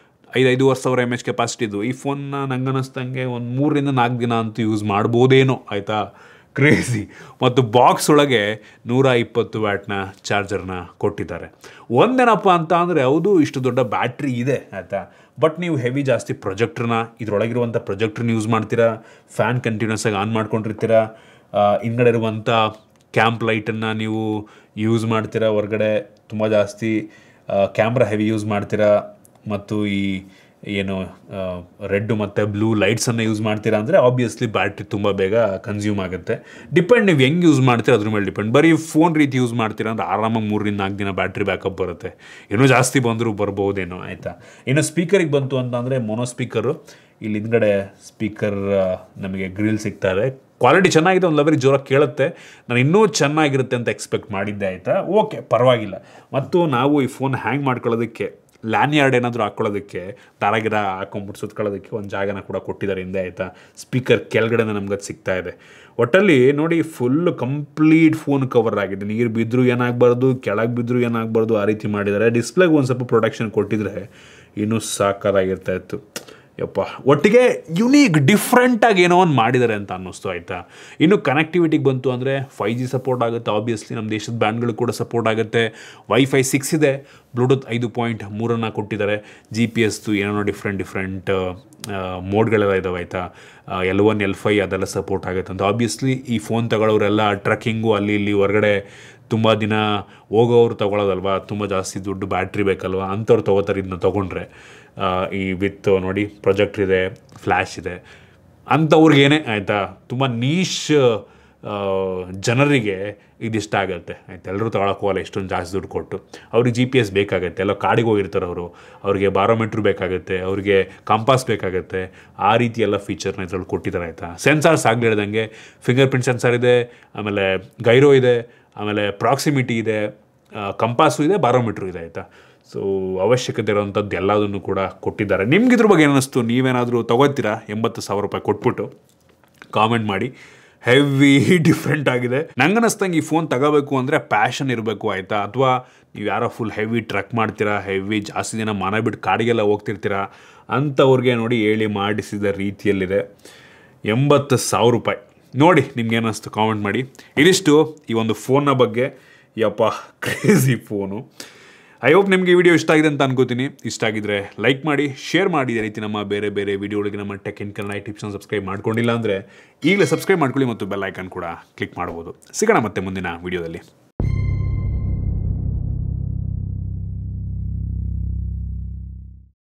[SPEAKER 1] 5,500 mAh ಕೆಪಾಸಿಟಿದು. ಈ ಫೋನ್ನ ನಂಗೆ ಅನ್ನಿಸ್ತಂಗೆ ಒಂದು 3ರಿಂದ 4 ದಿನ ಅಂತೂ ಯೂಸ್ ಮಾಡ್ಬೋದೇನೋ ಆಯಿತಾ. ಕ್ರೇಜಿ. ಮತ್ತು ಬಾಕ್ಸ್ ಒಳಗೆ 120 ವ್ಯಾಟ್ನ ಚಾರ್ಜರ್ನ ಕೊಟ್ಟಿದ್ದಾರೆ. ಒಂದೇನಪ್ಪ ಅಂತ ಅಂದರೆ, ಹೌದು ಇಷ್ಟು ದೊಡ್ಡ ಬ್ಯಾಟ್ರಿ ಇದೆ ಆಯಿತಾ, ಬಟ್ ನೀವು ಹೆವಿ ಜಾಸ್ತಿ ಪ್ರೊಜೆಕ್ಟ್ರನ್ನ, ಇದರೊಳಗಿರುವಂಥ ಪ್ರೊಜೆಕ್ಟ್ರನ್ನ ಯೂಸ್ ಮಾಡ್ತೀರಾ, ಫ್ಯಾನ್ ಕಂಟಿನ್ಯೂಸ್ ಆಗಿ ಆನ್ ಮಾಡ್ಕೊಂಡಿರ್ತೀರಾ, ಹಿಂದ್ಗಡೆ ಇರುವಂಥ ಕ್ಯಾಂಪ್ ಲೈಟನ್ನು ನೀವು ಯೂಸ್ ಮಾಡ್ತೀರಾ, ಹೊರಗಡೆ ತುಂಬ ಜಾಸ್ತಿ ಕ್ಯಾಮ್ರಾ ಹೆವಿ ಯೂಸ್ ಮಾಡ್ತೀರಾ, ಮತ್ತು ಈ ಏನು ರೆಡ್ ಮತ್ತು ಬ್ಲೂ ಲೈಟ್ಸನ್ನು ಯೂಸ್ ಮಾಡ್ತೀರಾ ಅಂದರೆ ಆಬ್ವಿಯಸ್ಲಿ ಬ್ಯಾಟ್ರಿ ತುಂಬ ಬೇಗ ಕನ್ಸ್ಯೂಮ್ ಆಗುತ್ತೆ. ಡಿಪೆಂಡ್, ನೀವು ಹೆಂಗೆ ಯೂಸ್ ಮಾಡ್ತೀರಾ ಅದ್ರ ಮೇಲೆ ಡಿಪೆಂಡ್. ಬರೀ ಫೋನ್ ರೀತಿ ಯೂಸ್ ಮಾಡ್ತೀರಾ ಅಂದರೆ ಆರಾಮಾಗಿ 3ರಿಂದ 4 ದಿನ ಬ್ಯಾಟ್ರಿ ಬ್ಯಾಕಪ್ ಬರುತ್ತೆ. ಇನ್ನೂ ಜಾಸ್ತಿ ಬಂದರೂ ಬರ್ಬೋದೇನೋ ಆಯಿತಾ. ಇನ್ನು ಸ್ಪೀಕರಿಗೆ ಬಂತು ಅಂತಂದರೆ, ಮೊನೋ ಸ್ಪೀಕರು, ಇಲ್ಲಿ ಹಿಂದ್ಗಡೆ ಸ್ಪೀಕರ್ ನಮಗೆ ಗ್ರಿಲ್ ಸಿಗ್ತಾರೆ. ಕ್ವಾಲಿಟಿ ಚೆನ್ನಾಗಿದೆ, ಒಂದು ಲೆವೆಲ್ ಜೋರಾಗಿ ಕೇಳುತ್ತೆ. ನಾನು ಇನ್ನೂ ಚೆನ್ನಾಗಿರುತ್ತೆ ಅಂತ ಎಕ್ಸ್ಪೆಕ್ಟ್ ಮಾಡಿದ್ದೆ ಆಯಿತಾ. ಓಕೆ, ಪರವಾಗಿಲ್ಲ. ಮತ್ತು ನಾವು ಈ ಫೋನ್ ಹ್ಯಾಂಗ್ ಮಾಡ್ಕೊಳ್ಳೋದಕ್ಕೆ, ಲ್ಯಾನ್ಯಾರ್ಡ್ ಏನಾದರೂ ಹಾಕ್ಕೊಳ್ಳೋದಕ್ಕೆ, ದಾರಾಗಿರ ಹಾಕೊಂಡ್ಬಿಟ್ಟು ಸುತ್ಕೊಳ್ಳೋದಕ್ಕೆ ಒಂದು ಜಾಗನ ಕೂಡ ಕೊಟ್ಟಿದ್ದಾರೆ ಹಿಂದೆ ಆಯಿತಾ. ಸ್ಪೀಕರ್ ಕೆಳಗಡೆ ನಮ್ಗೆ ಅದು ಸಿಗ್ತಾ ಇದೆ. ಒಟ್ಟಲ್ಲಿ ನೋಡಿ, ಫುಲ್ ಕಂಪ್ಲೀಟ್ ಫೋನ್ ಕವರ್ ಆಗಿದೆ. ನೀರು ಬಿದ್ದರೂ ಏನಾಗಬಾರ್ದು, ಕೆಳಗೆ ಬಿದ್ದರೂ ಏನಾಗಬಾರ್ದು, ಆ ರೀತಿ ಮಾಡಿದ್ದಾರೆ. ಡಿಸ್ಪ್ಲೇಗೆ ಒಂದು ಸ್ವಲ್ಪ ಪ್ರೊಟೆಕ್ಷನ್ ಕೊಟ್ಟಿದ್ರೆ ಇನ್ನೂ ಸಾಕಾಗಿರ್ತಾ ಇತ್ತು. ಯಪ್ಪ, ಒಟ್ಟಿಗೆ ಯುನೀಕ್ ಡಿಫ್ರೆಂಟಾಗಿ ಏನೋ ಒಂದು ಮಾಡಿದ್ದಾರೆ ಅಂತ ಅನ್ನಿಸ್ತು ಆಯಿತಾ. ಇನ್ನು ಕನೆಕ್ಟಿವಿಟಿಗೆ ಬಂತು ಅಂದರೆ 5G ಸಪೋರ್ಟ್ ಆಗುತ್ತೆ. ಆಬ್ವಿಯಸ್ಲಿ ನಮ್ಮ ದೇಶದ ಬ್ಯಾಂಡ್ಗಳು ಕೂಡ ಸಪೋರ್ಟ್ ಆಗುತ್ತೆ. ವೈಫೈ 6 ಇದೆ, ಬ್ಲೂಟೂತ್ 5.3 ಕೊಟ್ಟಿದ್ದಾರೆ. GPS ಏನೋ ಡಿಫ್ರೆಂಟ್ ಮೋಡ್ಗಳೆಲ್ಲ ಇದಾವೆ ಆಯಿತಾ. L1 L5 ಅದೆಲ್ಲ ಸಪೋರ್ಟ್ ಆಗುತ್ತೆ ಅಂತ. ಆಬ್ವಿಯಸ್ಲಿ ಈ ಫೋನ್ ತಗೊಳ್ಳೋರೆಲ್ಲ ಟ್ರಕ್ಕಿಂಗು ಅಲ್ಲಿ ಇಲ್ಲಿ ಹೊರಗಡೆ ತುಂಬ ದಿನ ಹೋಗೋರು ತೊಗೊಳ್ಳೋದಲ್ವ, ತುಂಬ ಜಾಸ್ತಿ ದುಡ್ಡು ಬ್ಯಾಟ್ರಿ ಬೇಕಲ್ವ, ಅಂಥವ್ರು ತೊಗೋತಾರೆ ಇದನ್ನ ತೊಗೊಂಡ್ರೆ. ಈ ವಿತ್ ನೋಡಿ ಪ್ರೊಜೆಕ್ಟ್ರ್ ಇದೆ, ಫ್ಲ್ಯಾಶ್ ಇದೆ ಅಂಥವ್ರಿಗೇನೆ ಆಯಿತಾ. ತುಂಬ ನೀಶ್ ಜನರಿಗೆ ಇದಿಷ್ಟ ಆಗುತ್ತೆ ಆಯ್ತು. ಎಲ್ಲರೂ ತೊಗೊಳಕ್ಕೋಗಲ್ಲ ಇಷ್ಟೊಂದು ಜಾಸ್ತಿ ದುಡ್ಡು ಕೊಟ್ಟು. ಅವ್ರಿಗೆ GPS ಬೇಕಾಗುತ್ತೆ, ಎಲ್ಲ ಕಾಡಿಗೆ ಹೋಗಿರ್ತಾರೆ ಅವರು, ಅವ್ರಿಗೆ ಬಾರೋಮೀಟ್ರ್ ಬೇಕಾಗುತ್ತೆ, ಅವ್ರಿಗೆ ಕಂಪಾಸ್ ಬೇಕಾಗುತ್ತೆ. ಆ ರೀತಿ ಎಲ್ಲ ಫೀಚರ್ನ ಇದ್ರಲ್ಲಿ ಕೊಟ್ಟಿದ್ದಾರೆ ಆಯಿತಾ. ಸೆನ್ಸಾರ್ಸ್ ಆಗ್ಲಿಡ್ದಂಗೆ ಫಿಂಗರ್ ಪ್ರಿಂಟ್ ಸೆನ್ಸಾರ್ ಇದೆ, ಆಮೇಲೆ ಗೈರೋ ಇದೆ, ಆಮೇಲೆ ಪ್ರಾಕ್ಸಿಮಿಟಿ ಇದೆ, ಕಂಪಾಸು ಇದೆ, ಬಾರೋಮೀಟ್ರು ಇದೆ ಆಯಿತಾ. ಸೊ ಅವಶ್ಯಕತೆ ಇರೋವಂಥದ್ದು ಎಲ್ಲದನ್ನು ಕೂಡ ಕೊಟ್ಟಿದ್ದಾರೆ. ನಿಮ್ಗೆ ಇದ್ರ ಬಗ್ಗೆ ಏನಿಸ್ತು? ನೀವೇನಾದರೂ ತೊಗೋತೀರಾ 80,000 ರೂಪಾಯಿ ಕೊಟ್ಬಿಟ್ಟು? ಕಾಮೆಂಟ್ ಮಾಡಿ. ಹೆವಿ ಡಿಫ್ರೆಂಟ್ ಆಗಿದೆ. ನಂಗೆ ಅನ್ನಿಸ್ತಂಗೆ ಈ ಫೋನ್ ತಗೋಬೇಕು ಅಂದರೆ ಪ್ಯಾಷನ್ ಇರಬೇಕು ಆಯಿತಾ. ಅಥವಾ ನೀವು ಯಾರೋ ಫುಲ್ ಹೆವಿ ಟ್ರಕ್ ಮಾಡ್ತೀರಾ, ಹೆವಿ ಜಾಸ್ತಿ ದಿನ ಮನೆ ಬಿಟ್ಟು ಕಾಡಿಗೆಲ್ಲ ಹೋಗ್ತಿರ್ತೀರಾ ಅಂಥವ್ರಿಗೆ ನೋಡಿ ಹೇಳಿ ಮಾಡಿಸಿದ ರೀತಿಯಲ್ಲಿದೆ. 80,000 ರೂಪಾಯಿ ನೋಡಿ, ನಿಮ್ಗೆ ಏನಿಸ್ತು ಕಾಮೆಂಟ್ ಮಾಡಿ. ಇದಿಷ್ಟು ಈ ಒಂದು ಫೋನ್ನ ಬಗ್ಗೆ. ಯಪ್ಪ, ಕ್ರೇಜಿ ಫೋನು. ಐ ಹೋಪ್ ನಿಮಗೆ ಈ ವಿಡಿಯೋ ಇಷ್ಟ ಆಗಿದೆ ಅಂತ ಅನ್ಕೋತೀನಿ. ಇಷ್ಟ ಆಗಿದ್ರೆ ಲೈಕ್ ಮಾಡಿ, ಶೇರ್ ಮಾಡಿ. ಈ ರೀತಿ ನಮ್ಮ ಬೇರೆ ವಿಡಿಯೋಗಳಿಗೆ ನಮ್ಮ ಟೆಕ್ ಇನ್ ಕನ್ನಡ ಟಿಪ್ಸ್ನ ಸಬ್ಸ್ಕ್ರೈಬ್ ಮಾಡ್ಕೊಂಡಿಲ್ಲ ಅಂದರೆ ಈಗಲೇ ಸಬ್ಸ್ಕ್ರೈಬ್ ಮಾಡ್ಕೊಳ್ಳಿ ಮತ್ತು ಬೆಲ್ ಐಕಾನ್ ಕೂಡ ಕ್ಲಿಕ್ ಮಾಡ್ಬೋದು. ಸಿಗೋಣ ಮತ್ತೆ ಮುಂದಿನ ವಿಡಿಯೋದಲ್ಲಿ.